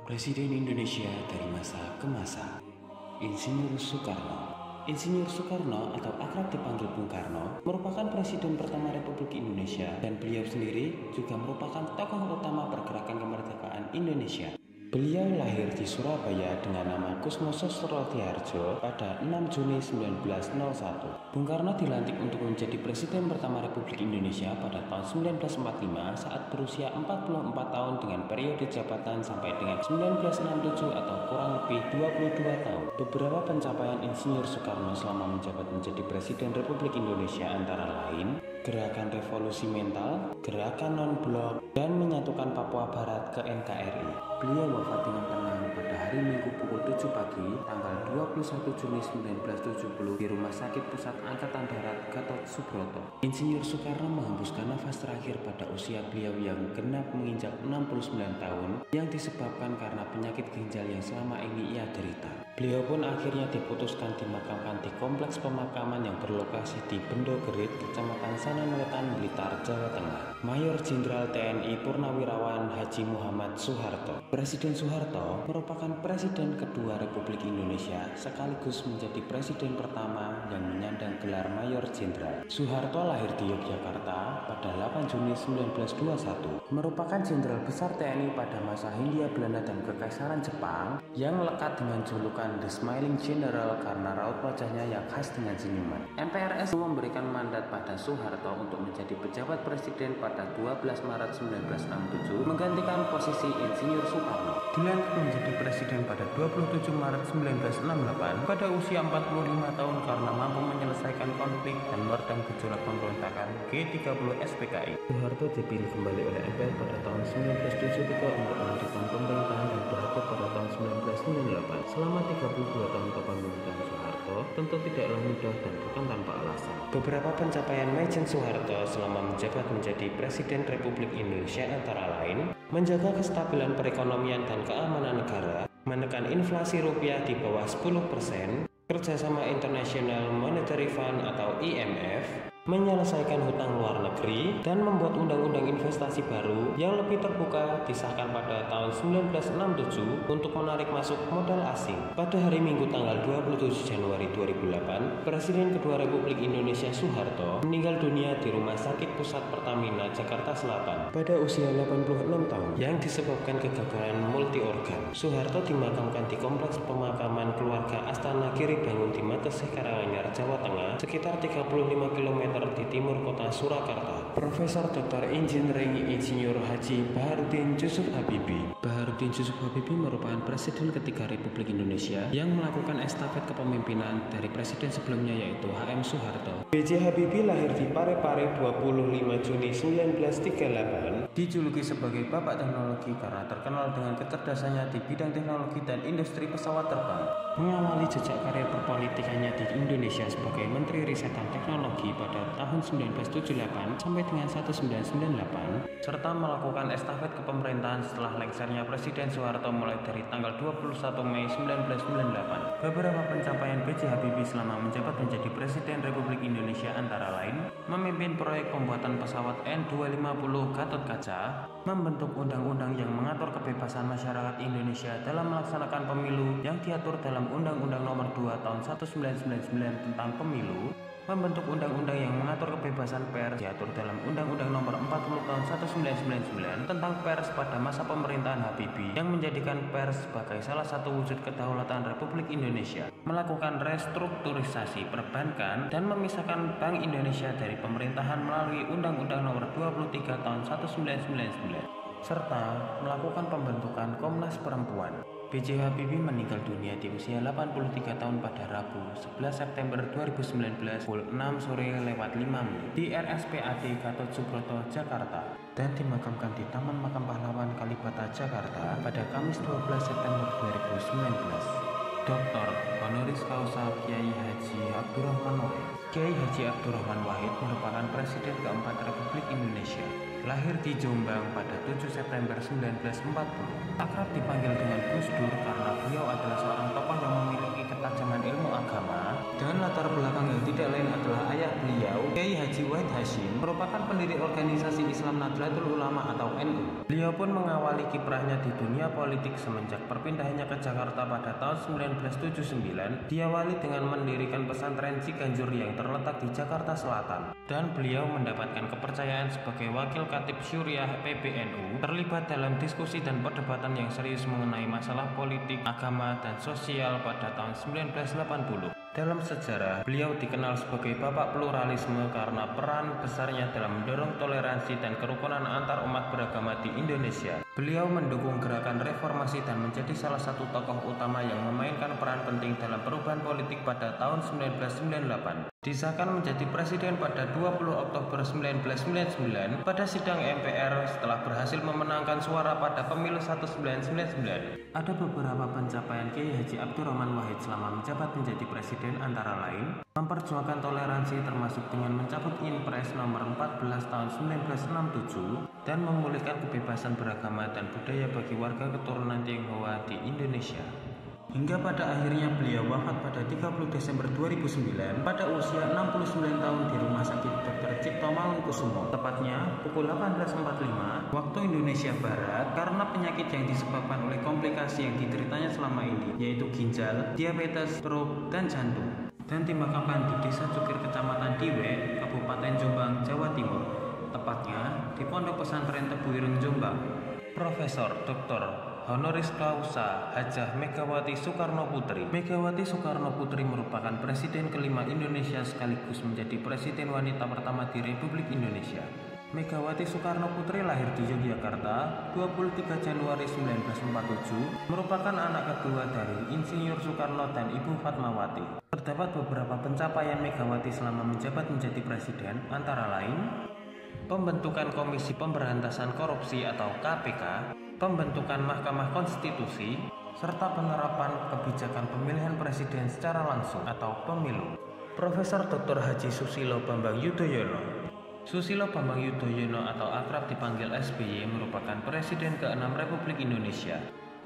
Presiden Indonesia dari masa ke masa, Insinyur Soekarno. Insinyur Soekarno atau akrab dipanggil Bung Karno merupakan presiden pertama Republik Indonesia dan beliau sendiri juga merupakan tokoh utama pergerakan kemerdekaan Indonesia. Beliau lahir di Surabaya dengan nama Kusmo Sosrotiharjo pada 6 Juni 1901. Bung Karno dilantik untuk menjadi presiden pertama Republik Indonesia pada tahun 1945 saat berusia 44 tahun dengan periode jabatan sampai dengan 1967 atau kurang lebih 22 tahun. Beberapa pencapaian Insinyur Soekarno selama menjabat menjadi presiden Republik Indonesia antara lain Gerakan Revolusi Mental, Gerakan Non-Blok, dan menyatukan Papua Barat ke NKRI. Beliau wafat dengan tenang pada hari Minggu pukul 7 pagi, tanggal 21 Juni 1970 di Rumah Sakit Pusat Angkatan Darat Gatot Subroto. Insinyur Soekarno menghembuskan nafas terakhir pada usia beliau yang genap menginjak 69 tahun yang disebabkan karena penyakit ginjal yang selama ini ia derita. Beliau pun akhirnya diputuskan dimakamkan di kompleks pemakaman yang berlokasi di Bendo Gerit, Kecamatan Sanan Wetan, Blitar, Jawa Tengah. Mayor Jenderal TNI Purnawirawan Haji Muhammad Soeharto. Presiden Soeharto merupakan presiden kedua Republik Indonesia sekaligus menjadi presiden pertama yang menyandang gelar Mayor Jenderal. Soeharto lahir di Yogyakarta pada 8 Juni 1921. Merupakan jenderal besar TNI pada masa Hindia Belanda dan Kekaisaran Jepang yang lekat dengan julukan The Smiling General karena raut wajahnya yang khas dengan senyuman. MPRS memberikan mandat pada Soeharto untuk menjadi pejabat presiden pada 12 Maret 1967 menggantikan posisi Insinyur Soekarno. Dilantik menjadi presiden pada 27 Maret 1968 pada usia 45 tahun karena mampu menyelesaikan konflik dan meredam gejolak pemberontakan G30 SPKI. Soeharto dipilih kembali oleh MPR pada tahun 1973 untuk melanjutkan pemerintahan yang berakhir pada tahun 1998. Selama 32 tahun kepemimpinan Soeharto tentu tidaklah mudah dan bukan tanpa alasan. Beberapa pencapaian Majen Soeharto selama menjabat menjadi Presiden Republik Indonesia antara lain menjaga kestabilan perekonomian dan keamanan negara, menekan inflasi rupiah di bawah 10%, kerjasama International Monetary Fund atau IMF, menyelesaikan hutang luar negeri, dan membuat undang-undang investasi baru yang lebih terbuka disahkan pada tahun 1967 untuk menarik masuk modal asing. Pada hari Minggu tanggal 27 Januari 2008, Presiden kedua Republik Indonesia Soeharto meninggal dunia di Rumah Sakit Pusat Pertamina, Jakarta Selatan pada usia 86 tahun yang disebabkan kegagalan multi organ. Soeharto dimakamkan di Kompleks Pemakaman Keluarga Astana Giri Bangun di Matesih, Karanganyar, Jawa Tengah, sekitar 35 km di timur kota Surakarta. Profesor Dr. Engineering Insinyur Haji Baharudin Yusuf Habibie. Baharudin Yusuf Habibie merupakan presiden ketiga Republik Indonesia yang melakukan estafet kepemimpinan dari presiden sebelumnya yaitu HM Soeharto. B.J. Habibie lahir di Parepare 25 Juni 1938. Dijuluki sebagai Bapak Teknologi karena terkenal dengan kecerdasannya di bidang teknologi dan industri pesawat terbang. Mengawali jejak karir perpolitikannya di Indonesia sebagai Menteri Riset dan Teknologi pada tahun 1978 sampai dengan 1998 serta melakukan estafet kepemerintahan setelah lengsernya Presiden Soeharto mulai dari tanggal 21 Mei 1998. Beberapa pencapaian B.J. Habibie selama menjabat menjadi Presiden Republik Indonesia antara lain memimpin proyek pembuatan pesawat N250 Gatot Kaca, membentuk undang-undang yang mengatur kebebasan masyarakat Indonesia dalam melaksanakan pemilu yang diatur dalam Undang-Undang Nomor 2 Tahun 1999 tentang Pemilu, membentuk undang-undang yang mengatur kebebasan pers diatur dalam Undang-Undang Nomor 40 Tahun 1999 tentang pers pada masa pemerintahan Habibie yang menjadikan pers sebagai salah satu wujud kedaulatan Republik Indonesia, melakukan restrukturisasi perbankan dan memisahkan Bank Indonesia dari pemerintahan melalui Undang-Undang Nomor 23 Tahun 1999 serta melakukan pembentukan Komnas Perempuan. B.J. Habibie meninggal dunia di usia 83 tahun pada Rabu 11 September 2019 pukul 6 sore lewat 5 menit di RSPAD Gatot Subroto, Jakarta dan dimakamkan di Taman Makam Pahlawan Kalibata, Jakarta pada Kamis 12 September 2019. Dr. Honoris Causa Kiai Haji Abdurrahman Wahid. Kiai Haji Abdurrahman Wahid merupakan Presiden keempat Republik Indonesia. Lahir di Jombang pada 7 September 1940. Akrab dipanggil dengan Gus Dur karena beliau adalah seorang tokoh yang memiliki ketajaman ilmu agama Dan latar belakang yang tidak lain adalah ayah beliau, Kiai Haji Wahid Hasyim, merupakan pendiri organisasi Islam Nahdlatul Ulama atau NU. Beliau pun mengawali kiprahnya di dunia politik semenjak perpindahannya ke Jakarta pada tahun 1979, diawali dengan mendirikan pesantren Ciganjur yang terletak di Jakarta Selatan. Dan beliau mendapatkan kepercayaan sebagai wakil Khatib Syuriah PBNU, terlibat dalam diskusi dan perdebatan yang serius mengenai masalah politik, agama, dan sosial pada tahun 1980. Dalam sejarah, beliau dikenal sebagai bapak pluralisme karena peran besarnya dalam mendorong toleransi dan kerukunan antar umat beragama di Indonesia. Beliau mendukung gerakan reformasi dan menjadi salah satu tokoh utama yang memainkan peran penting dalam perubahan politik pada tahun 1998. Disahkan menjadi presiden pada 20 Oktober 1999 pada sidang MPR setelah berhasil memenangkan suara pada pemilu 1999. Ada beberapa pencapaian Kiai Haji Abdurrahman Wahid selama menjabat menjadi presiden, antara lain memperjuangkan toleransi termasuk dengan mencabut Inpres nomor 14 tahun 1967 dan memulihkan kebebasan beragama dan budaya bagi warga keturunan Tionghoa di Indonesia. Hingga pada akhirnya beliau wafat pada 30 Desember 2009 pada usia 69 tahun di Rumah Sakit Dr. Cipto Mangunkusumo, tepatnya pukul 18.45 waktu Indonesia Barat, karena penyakit yang disebabkan oleh komplikasi yang dideritanya selama ini, yaitu ginjal, diabetes, stroke, dan jantung. Dan dimakamkan di Desa Cukir, Kecamatan Diwe, Kabupaten Jombang, Jawa Timur, tepatnya di Pondok Pesantren Tebuireng, Jombang. Profesor Dr. Honoris Causa Hajah Megawati Soekarno Putri. Megawati Soekarno Putri merupakan presiden kelima Indonesia sekaligus menjadi presiden wanita pertama di Republik Indonesia. Megawati Soekarno Putri lahir di Yogyakarta 23 Januari 1947, merupakan anak kedua dari Insinyur Soekarno dan Ibu Fatmawati. Terdapat beberapa pencapaian Megawati selama menjabat menjadi presiden, antara lain pembentukan Komisi Pemberantasan Korupsi atau KPK, pembentukan Mahkamah Konstitusi, serta penerapan kebijakan pemilihan presiden secara langsung atau pemilu. Profesor Dr. Haji Susilo Bambang Yudhoyono. Susilo Bambang Yudhoyono atau akrab dipanggil SBY merupakan Presiden ke-6 Republik Indonesia.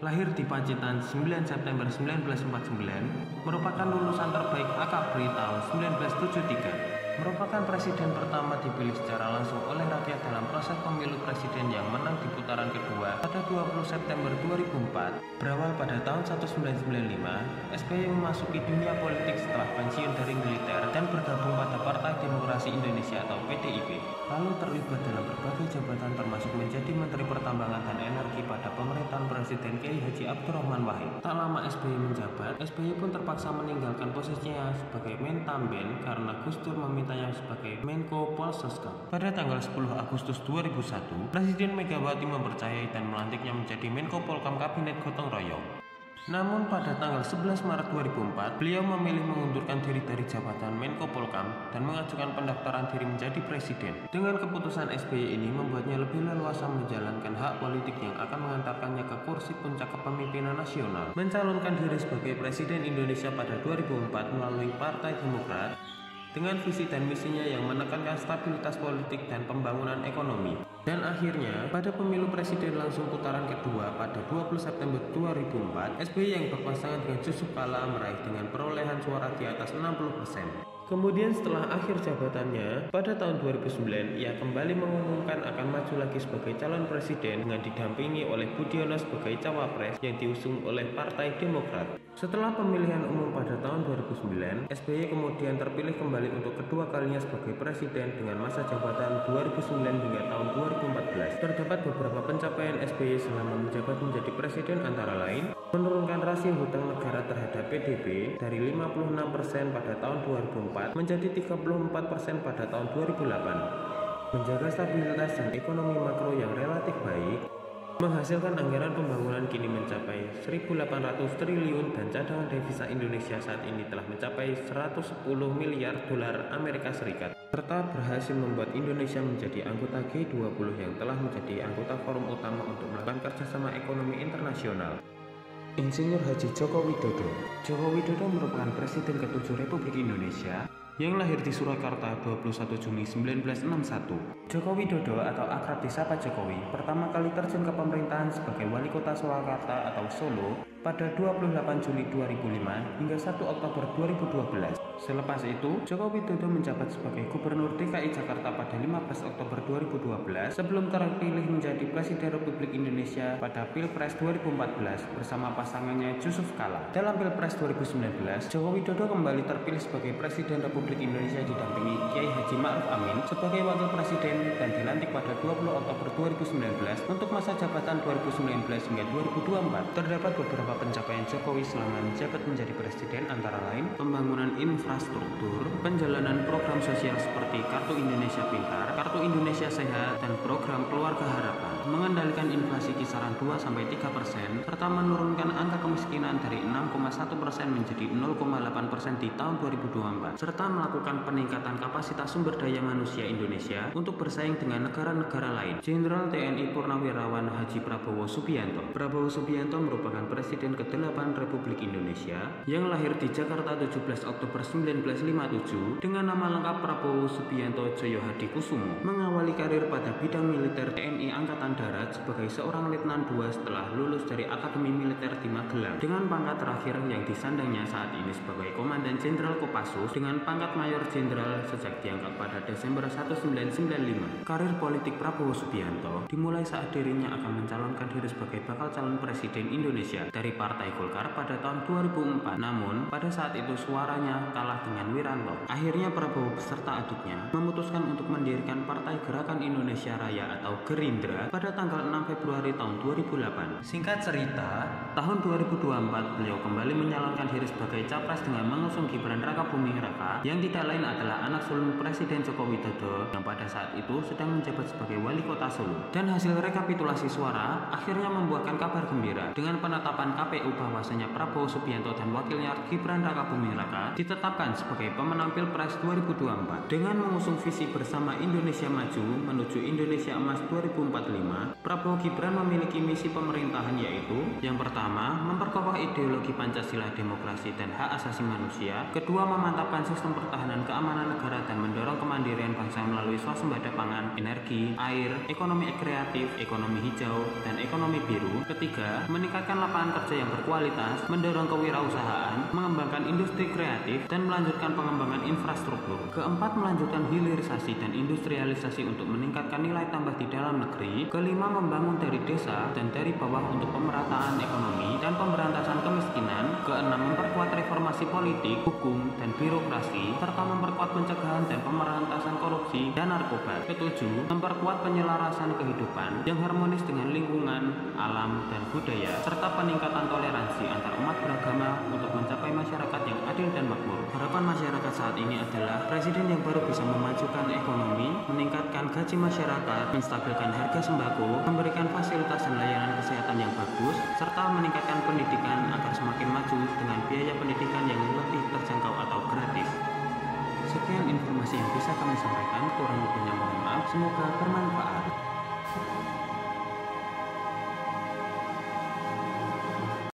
Lahir di Pacitan 9 September 1949, merupakan lulusan terbaik Akabri tahun 1973. Merupakan presiden pertama dipilih secara langsung oleh rakyat dalam proses pemilu presiden yang menang di putaran kedua pada 20 September 2004. Berawal pada tahun 1995, SBY memasuki dunia politik setelah pensiun dari militer dan bergabung pada Partai Demokrasi Indonesia atau PDIP. Lalu terlibat dalam berbagai jabatan termasuk menjadi Menteri Pertambangan dan Energi pada pemerintahan Presiden Kiai Haji Abdurrahman Wahid. Tak lama SBY menjabat, SBY pun terpaksa meninggalkan posisinya sebagai Mentamben karena Gus Dur memintanya sebagai Menko Polseskam. Pada tanggal 10 Agustus 2001, Presiden Megawati mempercayai dan melantiknya menjadi Menko Polkam Kabinet Gotong Royong. Namun pada tanggal 11 Maret 2004, beliau memilih mengundurkan diri dari jabatan Menko Polkam dan mengajukan pendaftaran diri menjadi presiden. Dengan keputusan SBY ini membuatnya lebih leluasa menjalankan hak politik yang akan mengantarkannya ke kursi puncak kepemimpinan nasional. Mencalonkan diri sebagai Presiden Indonesia pada 2004 melalui Partai Demokrat dengan visi dan misinya yang menekankan stabilitas politik dan pembangunan ekonomi. Dan akhirnya, pada pemilu presiden langsung putaran kedua pada 20 September 2004, SBY yang berpasangan dengan Yusuf Kala meraih dengan perolehan suara di atas 60%. Kemudian setelah akhir jabatannya, pada tahun 2009, ia kembali mengumumkan akan maju lagi sebagai calon presiden dengan didampingi oleh Budiono sebagai cawapres yang diusung oleh Partai Demokrat. Setelah pemilihan umum pada tahun 2009, SBY kemudian terpilih kembali untuk kedua kalinya sebagai presiden dengan masa jabatan 2009 hingga tahun 2014. Terdapat beberapa pencapaian SBY selama menjabat menjadi presiden, antara lain menurunkan rasio hutang negara terhadap PDB dari 56% pada tahun 2004 menjadi 34% pada tahun 2008, menjaga stabilitas dan ekonomi makro yang relatif baik, menghasilkan anggaran pembangunan kini mencapai 1.800 triliun dan cadangan devisa Indonesia saat ini telah mencapai 110 miliar dolar Amerika Serikat, serta berhasil membuat Indonesia menjadi anggota G20 yang telah menjadi anggota forum utama untuk melakukan kerjasama ekonomi internasional. Insinyur Haji Joko Widodo. Joko Widodo merupakan Presiden ke-7 Republik Indonesia yang lahir di Surakarta 21 Juni 1961. Joko Widodo atau akrab disapa Jokowi pertama kali terjun ke pemerintahan sebagai Wali Kota Surakarta atau Solo pada 28 Juli 2005 hingga 1 Oktober 2012. Selepas itu, Joko Widodo menjabat sebagai Gubernur DKI Jakarta pada 15 Oktober 2012 sebelum terpilih menjadi Presiden Republik Indonesia pada Pilpres 2014 bersama pasangannya Yusuf Kala. Dalam Pilpres 2019, Joko Widodo kembali terpilih sebagai Presiden Republik Indonesia didampingi Kiai Haji Ma'ruf Amin sebagai Wakil Presiden dan dilantik pada 20 Oktober 2019 untuk masa jabatan 2019 hingga 2024. Terdapat beberapa pencapaian Jokowi selama menjabat menjadi Presiden antara lain pembangunan infrastruktur, penjalanan program sosial seperti Kartu Indonesia Pintar, Kartu Indonesia Sehat, dan program Keluarga Harapan, mengendalikan inflasi kisaran 2-3%, serta menurunkan angka kemiskinan dari 6,1% menjadi 0,8% di tahun 2024, serta melakukan peningkatan kapasitas sumber daya manusia Indonesia untuk bersaing dengan negara-negara lain. Jenderal TNI Purnawirawan Haji Prabowo Subianto. Prabowo Subianto merupakan Presiden ke-8 Republik Indonesia yang lahir di Jakarta 17 Oktober 1957 dengan nama lengkap Prabowo Subianto Joyo Hadi Kusumo. Mengawali karir pada bidang militer TNI Angkatan Darat sebagai seorang Letnan II setelah lulus dari Akademi Militer di Magelang dengan pangkat terakhir yang disandangnya saat ini sebagai Komandan Jenderal Kopassus dengan pangkat Mayor Jenderal sejak diangkat pada Desember 1995. Karir politik Prabowo Subianto dimulai saat dirinya akan mencalonkan diri sebagai bakal calon Presiden Indonesia dari Partai Golkar pada tahun 2004. Namun, pada saat itu suaranya kalah dengan Wiranto. Akhirnya Prabowo beserta adiknya memutuskan untuk mendirikan Partai Gerakan Indonesia Raya atau Gerindra pada tanggal 6 Februari tahun 2008. Singkat cerita, tahun 2024 beliau kembali menyalonkan diri sebagai capres dengan mengusung Gibran Rakabuming Raka yang tidak lain adalah anak sulung Presiden Joko Widodo yang pada saat itu sedang menjabat sebagai Wali Kota Solo. Dan hasil rekapitulasi suara akhirnya membuahkan kabar gembira dengan penetapan KPU bahwasanya Prabowo Subianto dan wakilnya Gibran Rakabuming Raka ditetapkan sebagai pemenang Pilpres 2024 dengan mengusung visi bersama Indonesia Maju menuju Indonesia Emas 2045. Prabowo Gibran memiliki misi pemerintahan yaitu yang pertama, memperkokoh ideologi Pancasila, demokrasi, dan hak asasi manusia. Kedua, memantapkan sistem pertahanan keamanan negara dan mendorong kemandirian bangsa melalui swasembada pangan, energi, air, ekonomi kreatif, ekonomi hijau, dan ekonomi biru. Ketiga, meningkatkan lapangan kerja yang berkualitas, mendorong kewirausahaan, mengembangkan industri kreatif, dan melanjutkan pengembangan infrastruktur. Keempat, melanjutkan hilirisasi dan industrialisasi untuk meningkatkan nilai tambah di dalam negeri. Kelima, membangun dari desa dan dari bawah untuk pemerataan ekonomi dan pemberantasan kemiskinan. Keenam, memperkuat reformasi politik, hukum, dan birokrasi, serta memperkuat pencegahan dan pemberantasan korupsi dan narkoba. Ketujuh, memperkuat penyelarasan kehidupan yang harmonis dengan lingkungan, alam, dan budaya, serta peningkatan toleransi antar umat beragama untuk mencapai masyarakat yang adil dan makmur. Harapan masyarakat saat ini adalah presiden yang baru bisa memajukan ekonomi, meningkatkan gaji masyarakat, menstabilkan harga sembako, memberikan fasilitas dan layanan kesehatan yang bagus, serta meningkatkan pendidikan agar semakin maju dengan biaya pendidikan yang lebih terjangkau atau gratis. Sekian informasi yang bisa kami sampaikan, kurang lebihnya mohon maaf, semoga bermanfaat.